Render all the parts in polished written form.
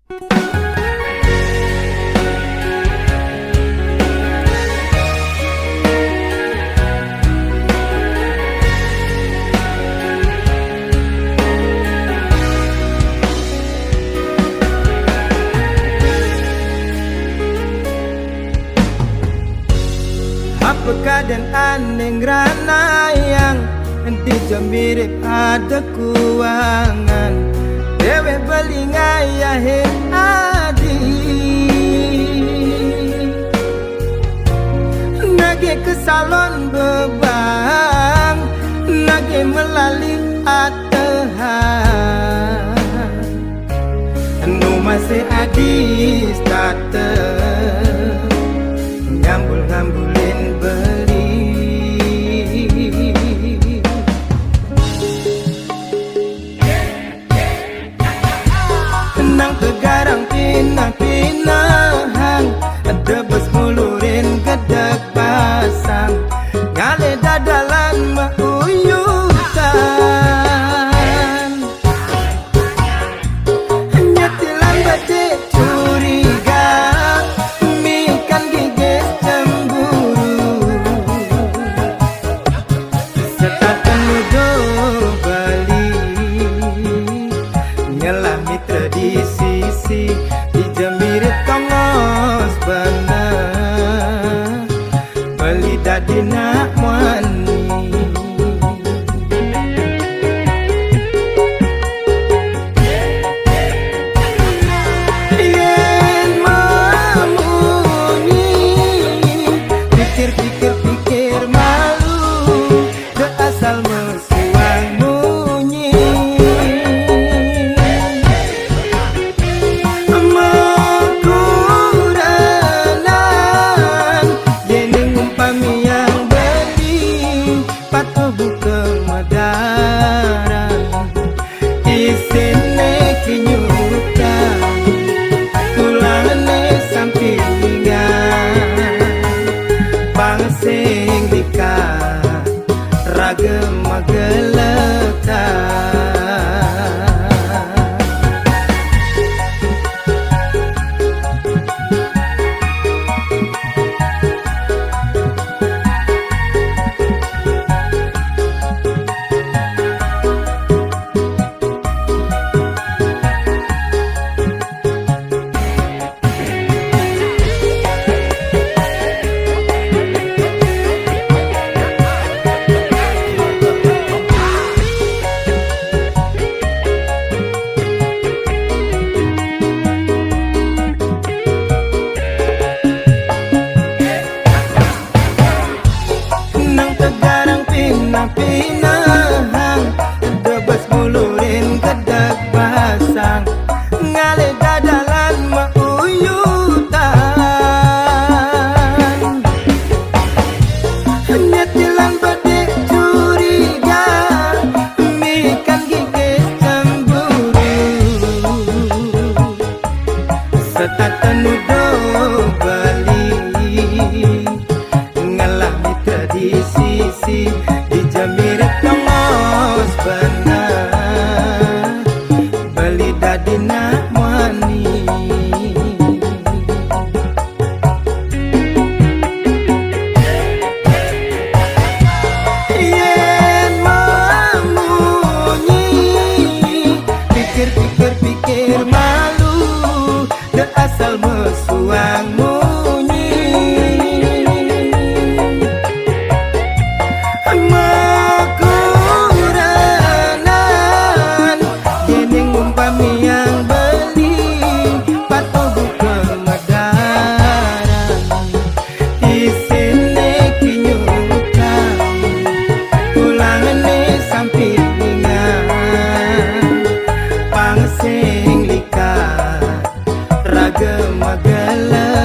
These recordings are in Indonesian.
Apakah dan aneh rana yang tidak mirip ada kuangan dewe beli ngayahin adi nage ke salon bebang nage melalui atahan nu masih adis tata ngambul-ngambulin beli nang tegarang pinah-pinahan debes mulurin gedeg pasang ngale dadalan mauyutan nyetilan bade curiga mikan gigit cemburu setakan mudo bali nyelah mitra di sisi di jemirit kongos bener beli dadi nak wani yen mamuni pikir-pikir malu de asal mesuang munyi mekuranan yening umpami yang beli patuh buka madaran isine kinyutan tulane sampingan pangsing dikat ragem magelekan nang tegarang pinah-pinahan debes mulurin gedeg basang ngale dadalan mauyutan nyetilan bade curiga mikan gigit cemburu setatan nudo bali ngalah mitra di sisi di jamirit kongos bener beli dadi nak wani yen mamunyi pikir malu de asal mesuang munyi mekuranan yening umpami yang beli patuh buka madaran isine kinyutan tulangane sampingan pangsing likat ragem magelekan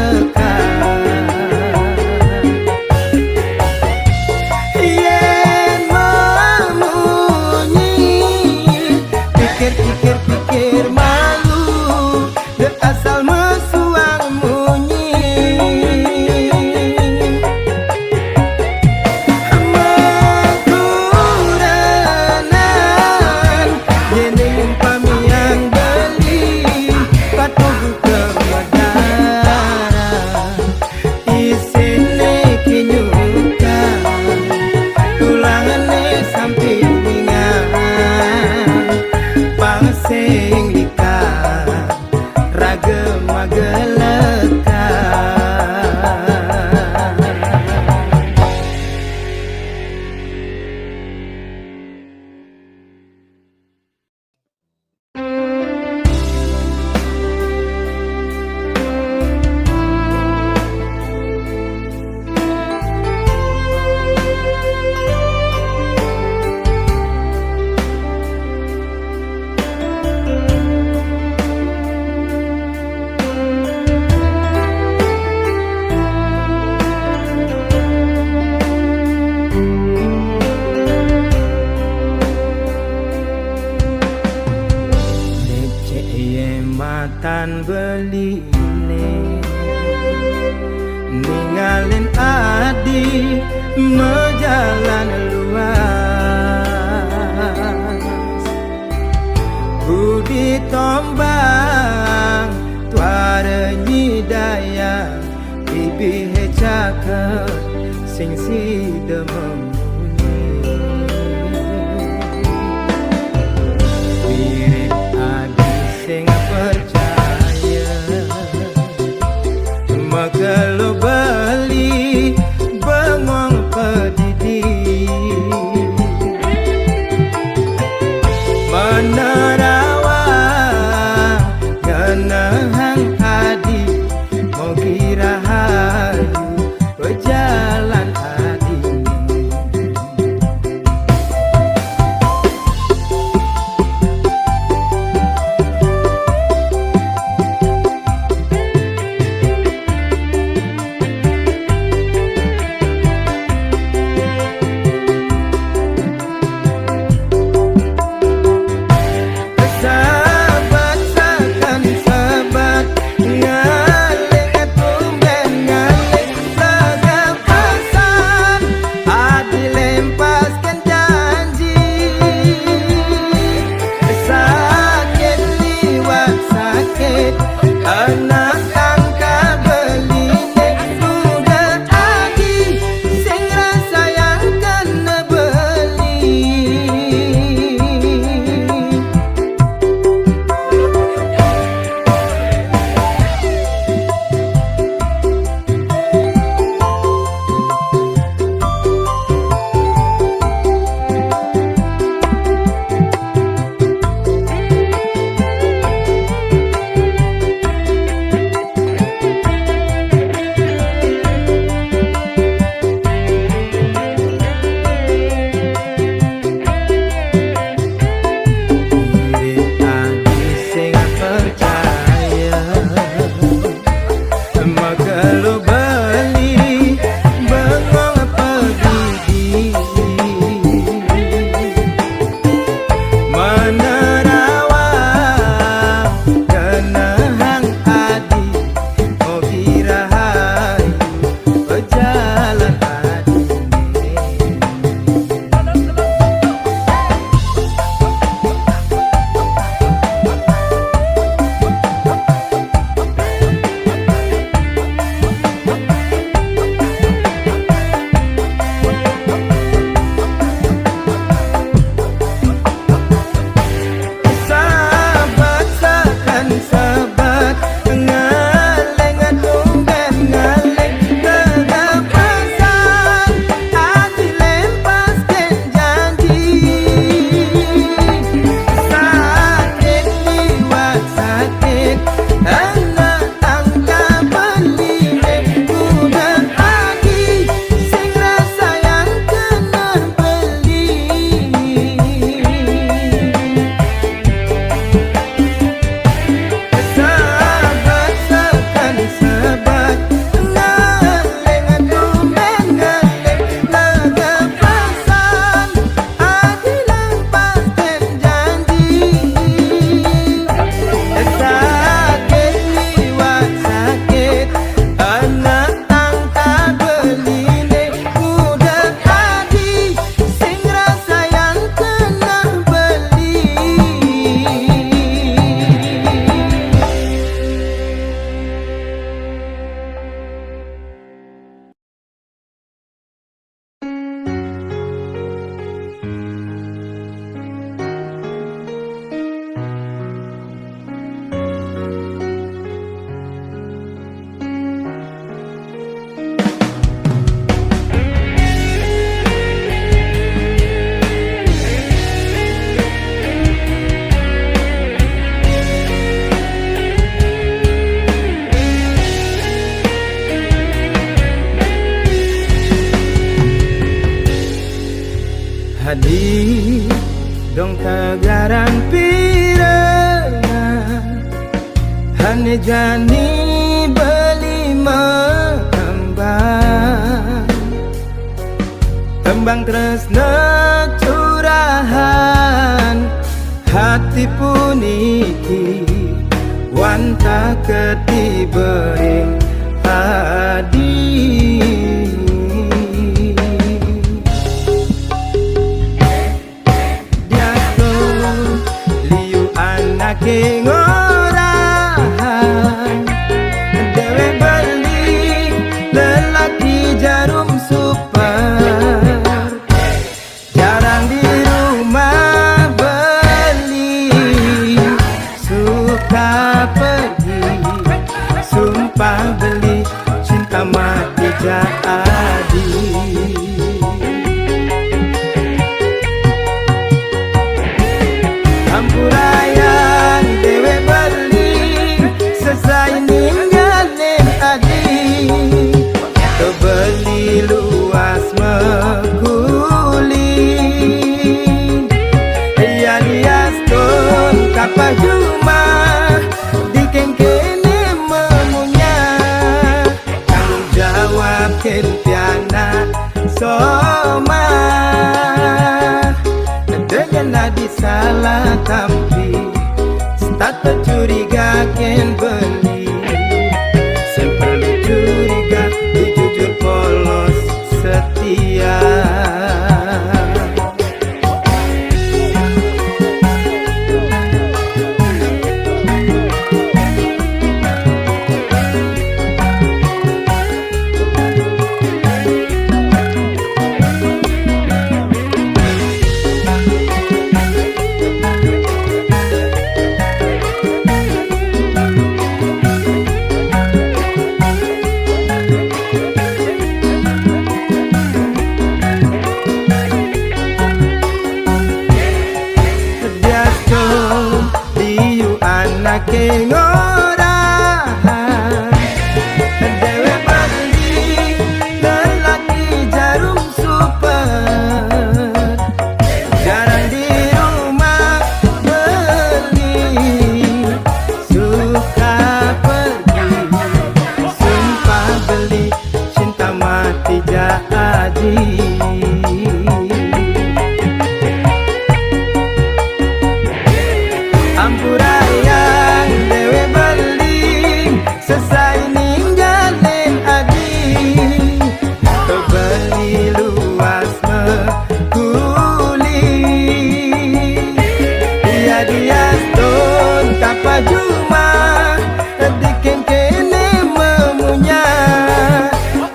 matan beline ninggalin adi mejalan luas budi tombang tuara nyidaya bibi hecaka sing si demem kalau beli bengong pedidi menerawang ngenehang adi mau kira hayu berjalan adi Hadi dong tagaran pirengan Hane jani beli kembang Kembang tresna curahan hati puniki pantah ketibering hadi. Dia tu liu anake ngorahan, dewe beli lelaki jarum super, jarang di rumah beli, suka pergi, sumpah beli, cinta mati jadi. Ampurayan dewe beli, selesai ninggalin adi, kebeli luas mekuli. Ya lias ton kapal juma dikengkene memunya, tanggung jawab kentiana soma, dengan nadi salah tampi, tak tercuriga ken beli, sempelu curiga dijujur polos setia. Anake ngorahan, dewe beli lelaki jarum super, jarang di rumah beli, suka pergi, sumpah beli, cinta mati jadi. Ampurayan dewe beli, selesai ninggalin adi, kebeli luas mekuli. Dia ton kapal juma dikengkene memunya,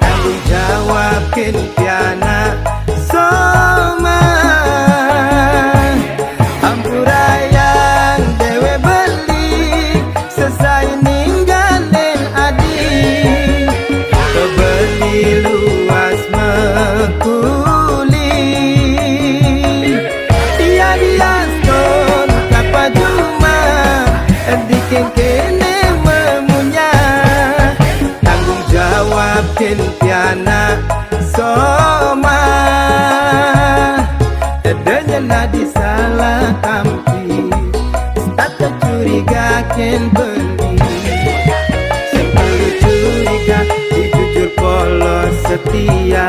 tanggung jawab kentiana soma. Ampurayan dewe beli, selesai ninggalin adi, kebeli luas mekuli. Dia ton kapal juma dikengkene memunya, tanggung jawab kentiana soma, adanya nadi salah tampi, tak tercuriga ken beli, sempelu curiga dijujur polos setia.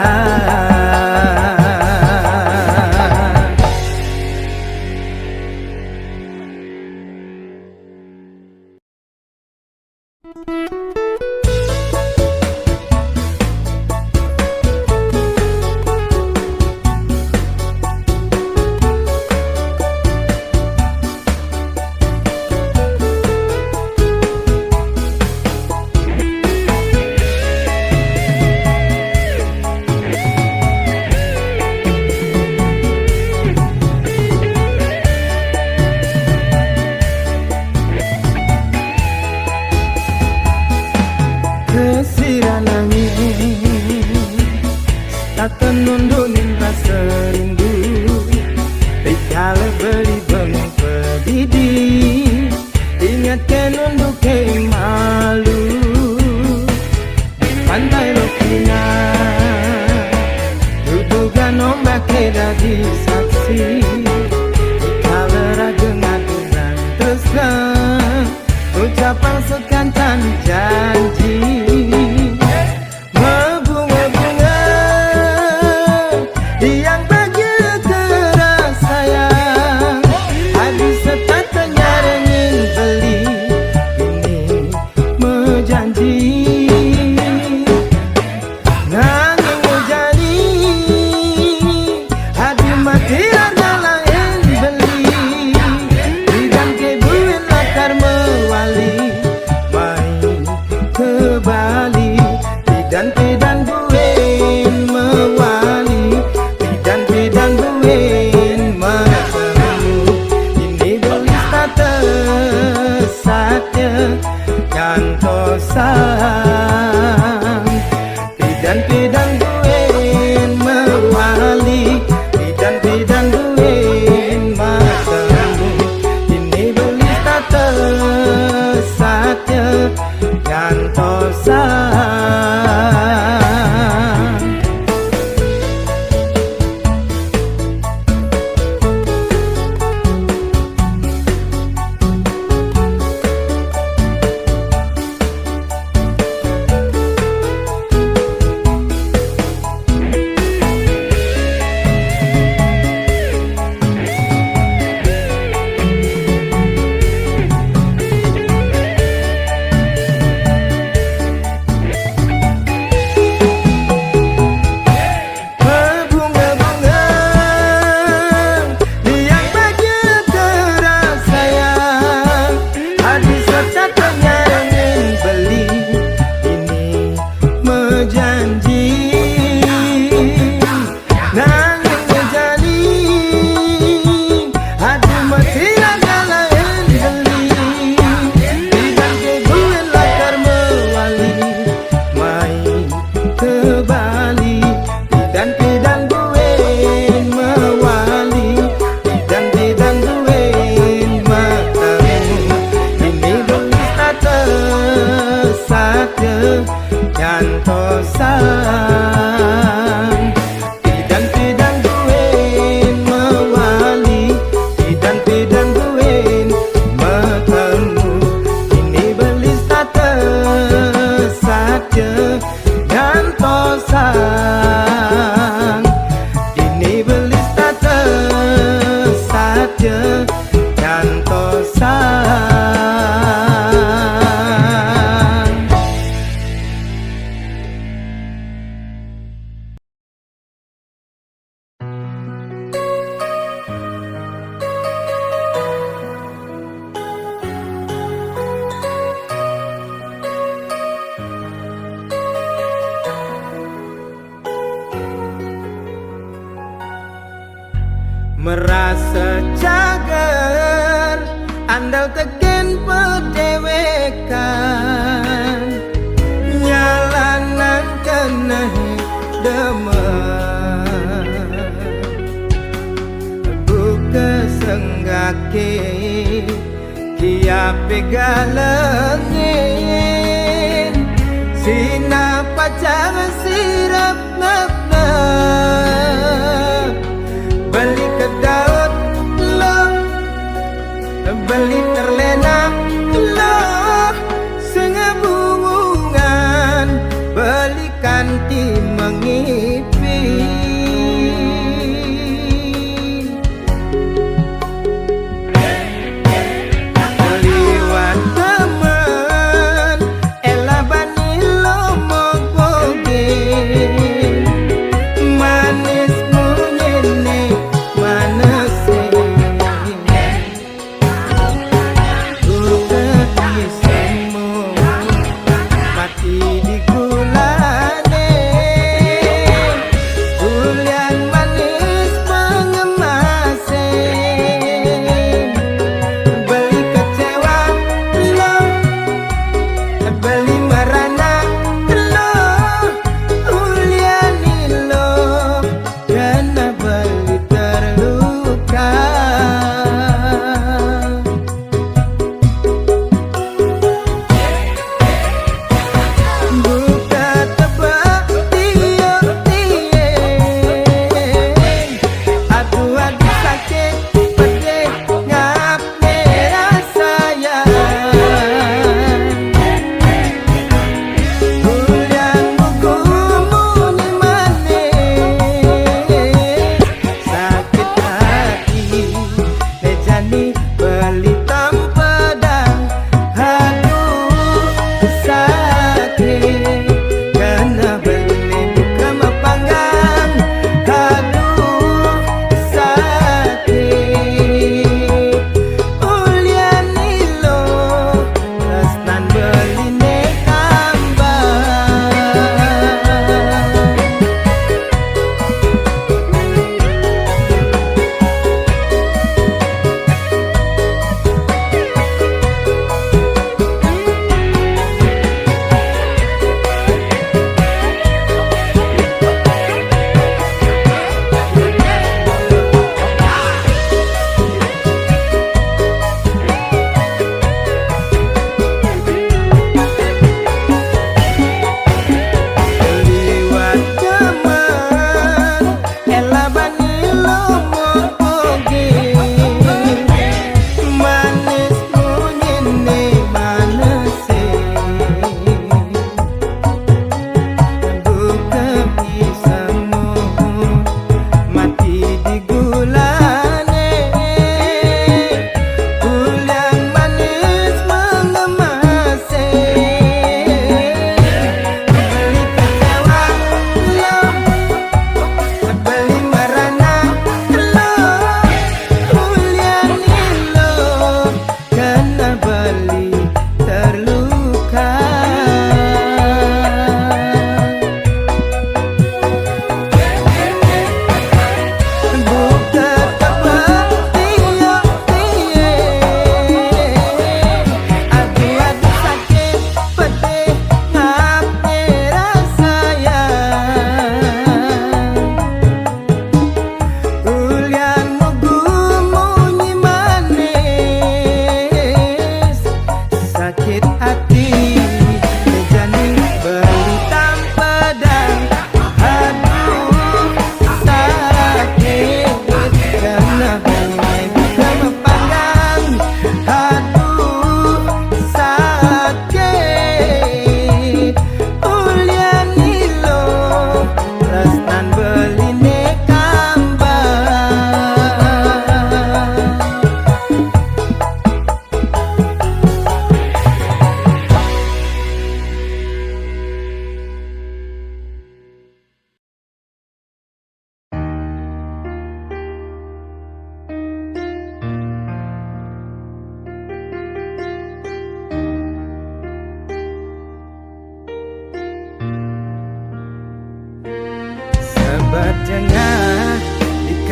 Tak tenundunin rasa rindu, dikala beli bengung pedidi, ingatkan untuk ke malu, di pantai Lokina, dudukan ombak jadi saksi, dikala raga ngaduran terserang, ucapan sekantan janji. Ini saatnya nyantosang bidan-bidan duin mewali bidan-bidan duin matemu ini beli tata saatnya nyantosang. Nyantosang bidan-bidan duin mewali bidan-bidan duin metemu ini belis tata saja nyantosang ini belis tata saja nyantosang. Merasa cager andal tegen pedewekan nyalanan kena demen buka senggake kia pegalengin sina pacangan sirap nap-nap beli ke daun lo beli terlena lo sengebungan belikan ti mengipi liwat temen ela bani lo mogogin manis munyene manase udah disemu mati di gulane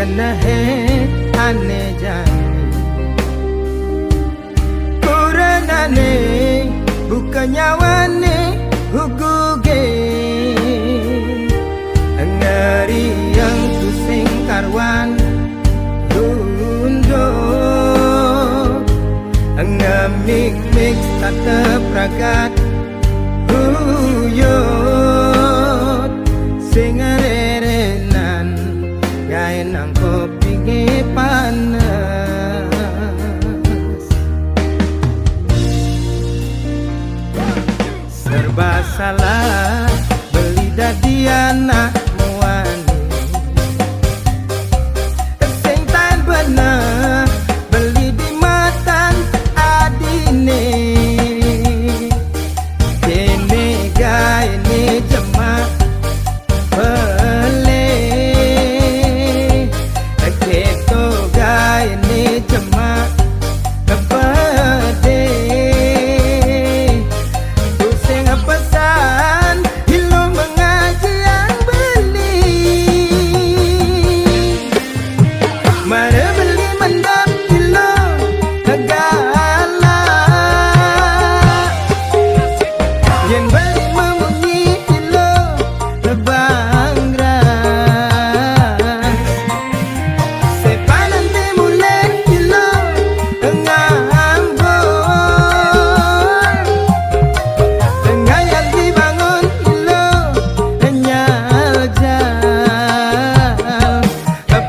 Kenahe ane jani Kuranane bukan nyawane huguge Ngeri yang tusing karwan Hundo Ngamik-mik tata pragat Huyot Sing arerenan Gaya nang kopi panas Serba salah Beli dadi anak muani Sing tan bener Beli di matan adine Kene gaya ni jemak Beli Keto gaya ni jemak Kepede Pusing pesan Hilo mengaji yang beli Mara beli mendap hilo Negala Yang beli memunyi hilo Lebangran Sepanan dimulai hilo Ngambon Tengah yang dibangun hilo Nyal-jal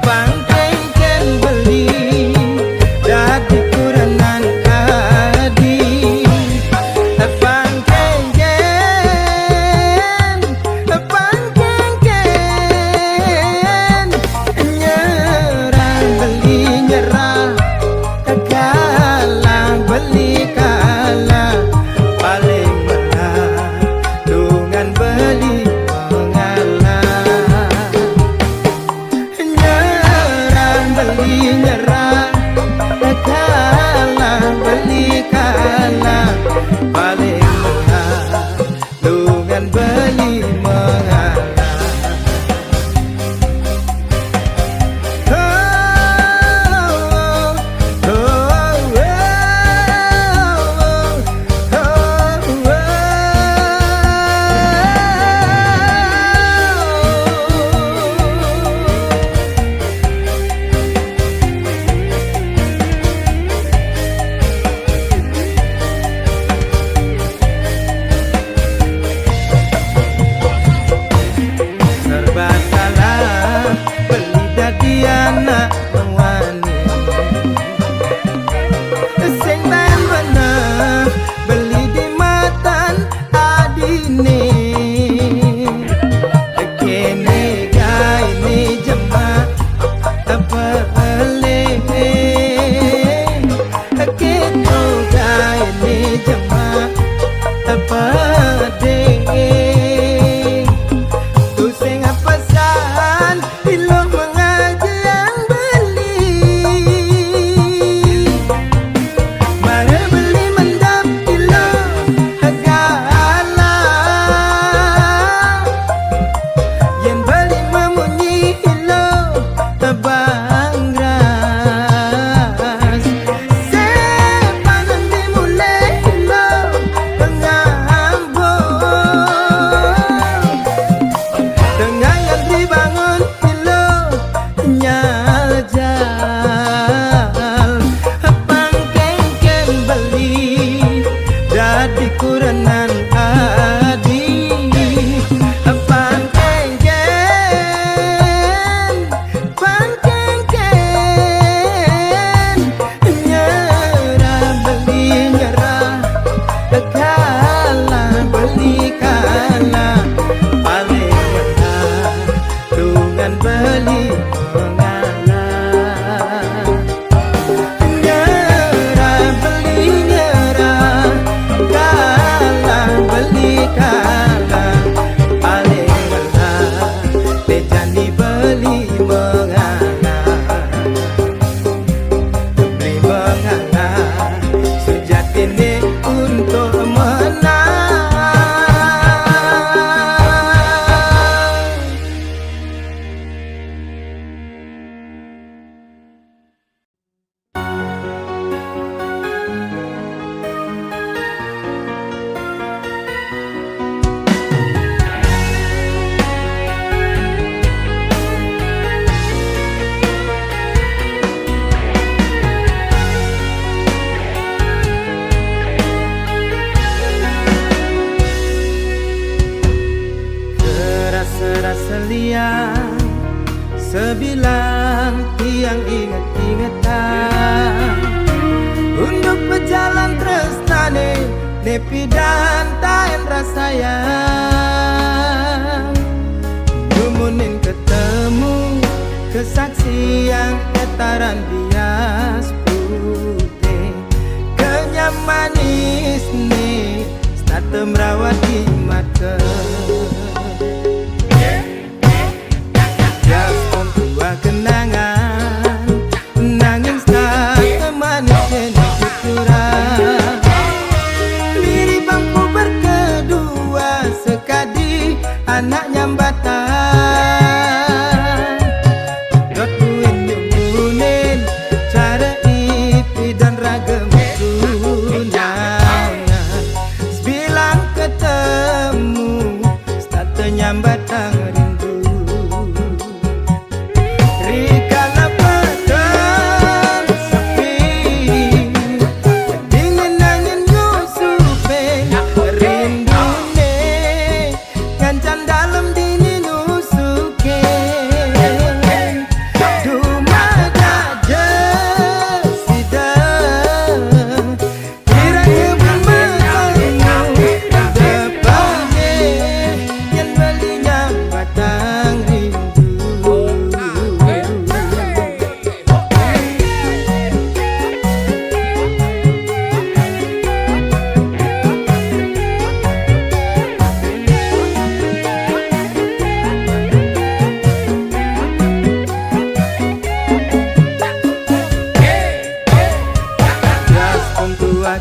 Pangkengken beli Dadi kuranan adi Pangkengken Nyerah beli nyerah Kalah beli kalah Paling menang Dengan beli mengalah Nyerah beli nyerah Kalah beli kalah Paling menang Dengan beli mengalah Serba salah beli dadi anak wani Sing tan bener beli di matan adine Kene gaya ni jemak Pele Keto gaya ni jemak Pede Tusing pesan Hilo mengaji yang beli Mara beli mendap hilo Gala Yang beli memunyi hilo Bangras Sepanan dimulai hilo Ngambon Tengah yang dibangun hilo Nyal-jal Pangkengken beli Dadi kuranan adi Pangkengken Nyerah beli nyerah Kalah beli kalah Paling menang Dengan beli mengalah Nyerah beli nyerah Kalah beli sebilang tiang ingat-ingatan untuk berjalan tresnane nepi dan taen rasayang numunin ketemu kesaksian etaran bias putih kenyamanis nih starte merawat di mata kenangan nanging starte manis yang kurang diri bangku berkedua sekadi anak nyambatan dot kuin nyumunin cara ipi dan ragam tunangan sebilang ketemu starte nyambatan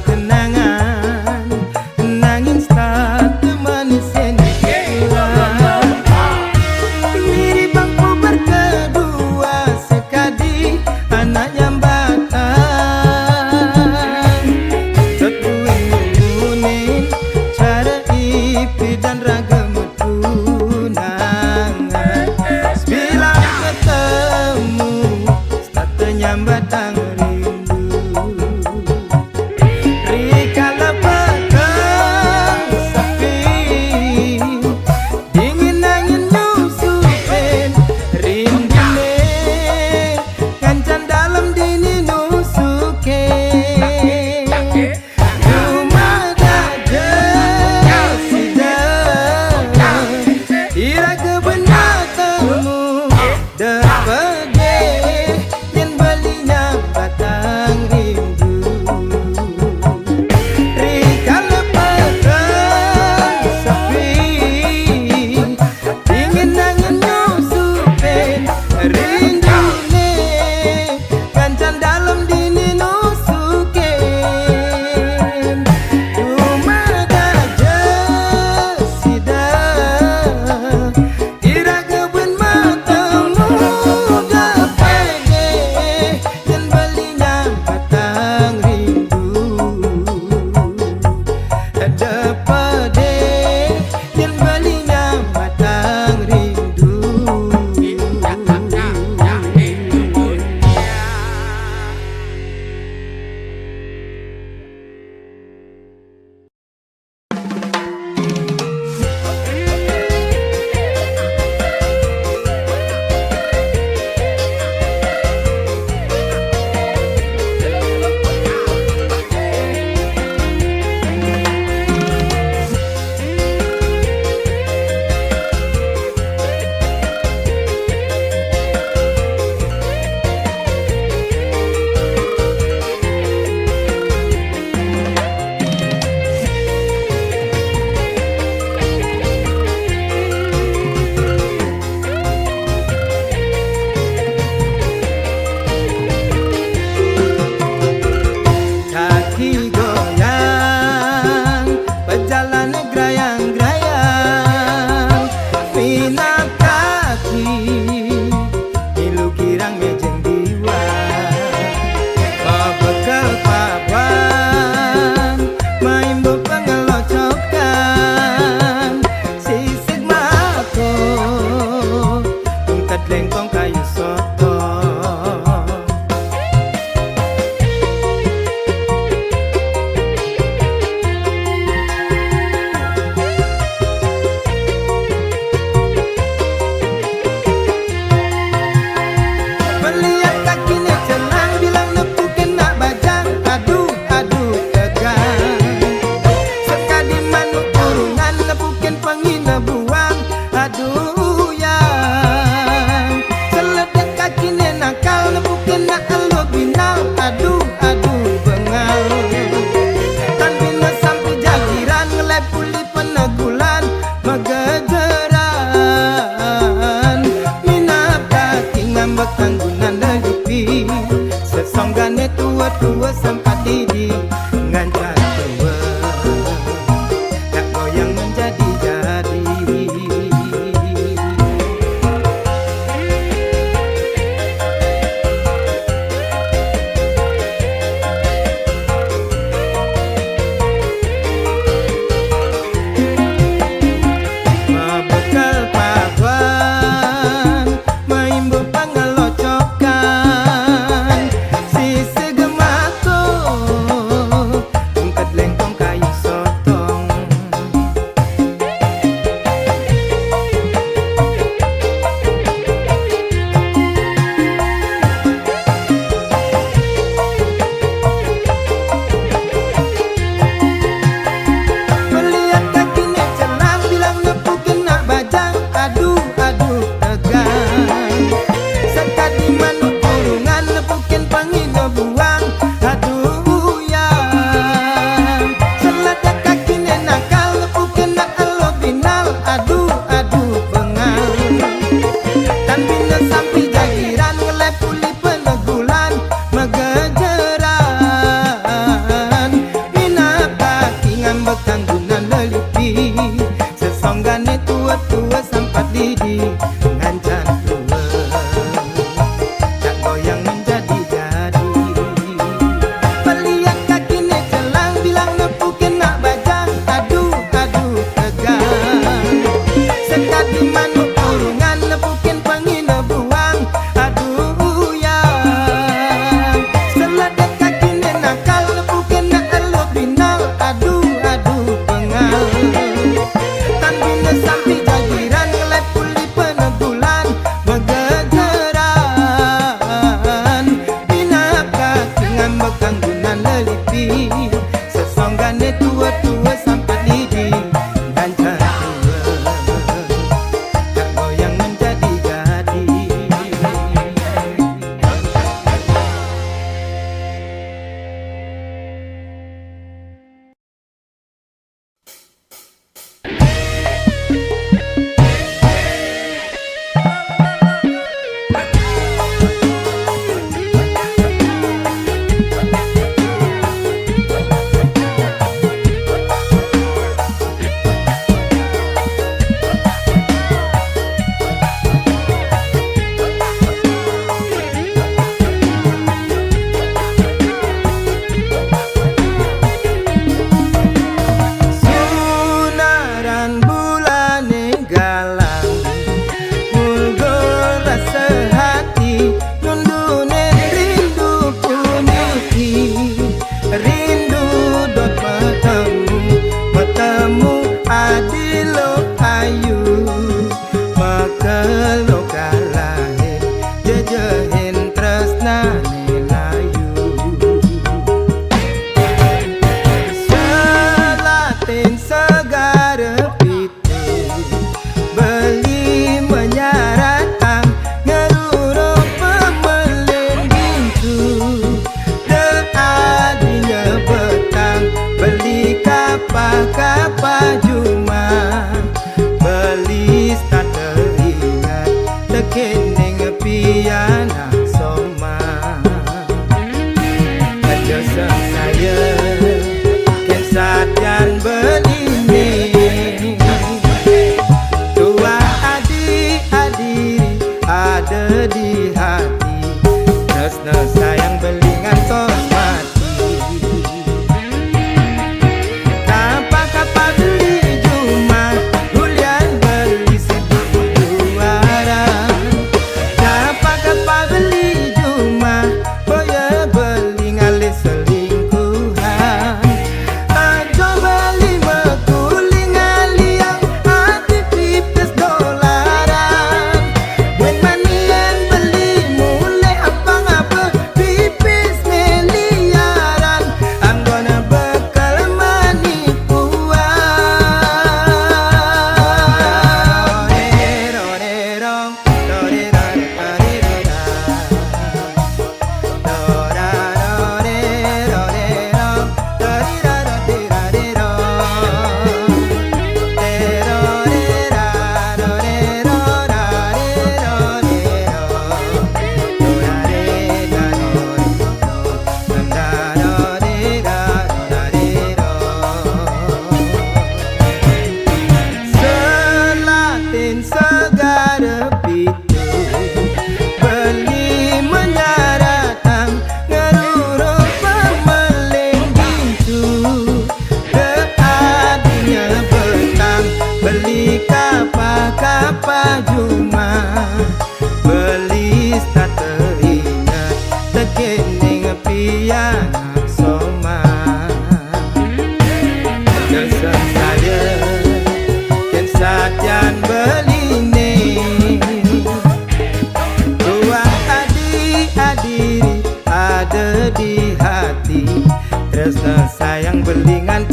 kenangan nanging starte manis yang kurang mirip bangku berkedua sekadi anak nyambatan terkuing cara ipi dan ragam tunangan sebilang ketemu starte nyambatan rindu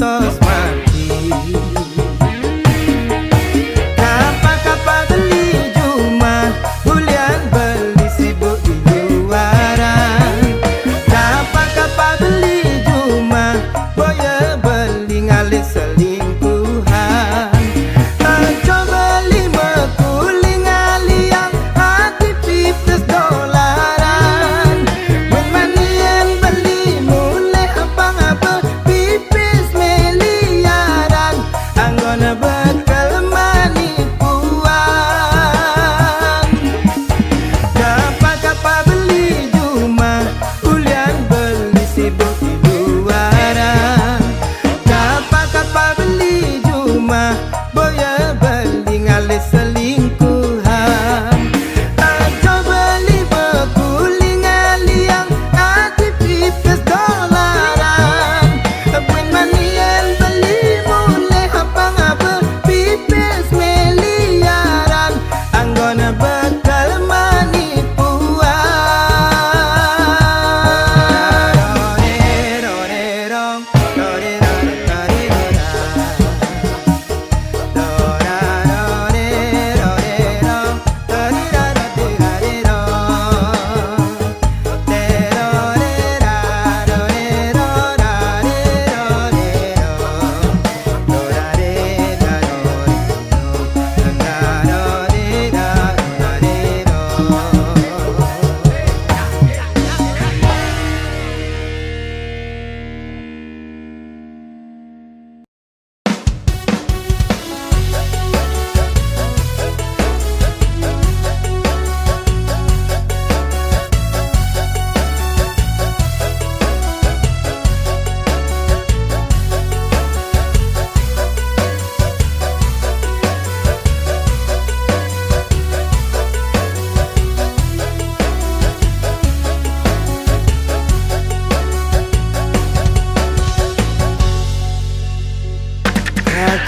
ngantos mati. Kapa-kapa beli cuma bulian beli sibuk di luaran. Kapa-kapa beli cuma boya beli ngalir selingkuhan. Ajo beli mekuling aliang hati $50. When manian beli mulai apa-apa pipis miliaran. Anggona bekal manipuan. Kapa-kapa beli cuma bulian beli sibuk di luaran. Kapa-kapa beli cuma boya beli ngalir selingkuhan. Ajo beli bekuling aliang hati $50. When manian beli mulai apa-apa pipis miliaran. Anggona bekal manipuan.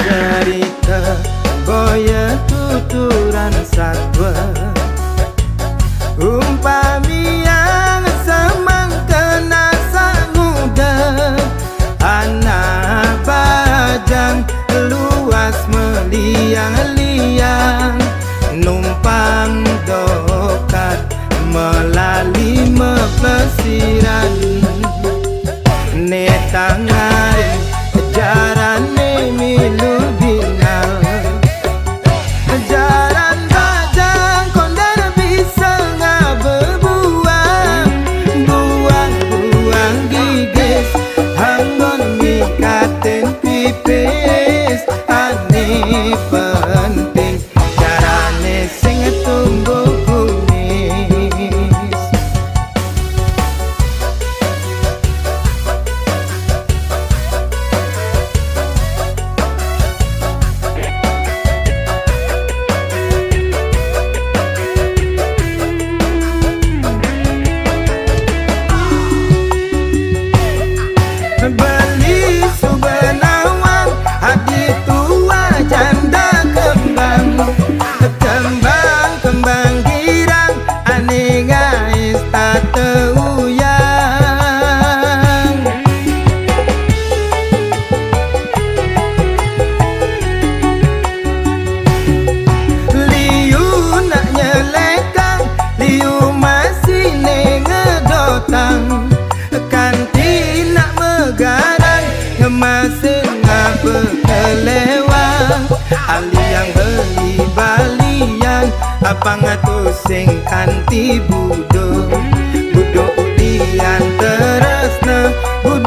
Cerita boya tuturan satwa umpami yang semangkena muda. Anak bajang luas meliang-liang numpang dokat melalui mepesiran. Netangan jarane milu binal. Jaran bajang kondan bisa ngabebuang. Buang-buang gigis hanggon mikaten pipis. Ane penting jarane sing tumbuh kumis. Beli subenawang hadi tua janda kembang. Kembang girang ane ngais tak teuyang. Liu nak nyelekang, liu masih ngedotang. Kanti nak megarang, masih ngapa kelewang. Aliang beli balian, apa ngatu sing kanti budo. Budo ulian teresna, budo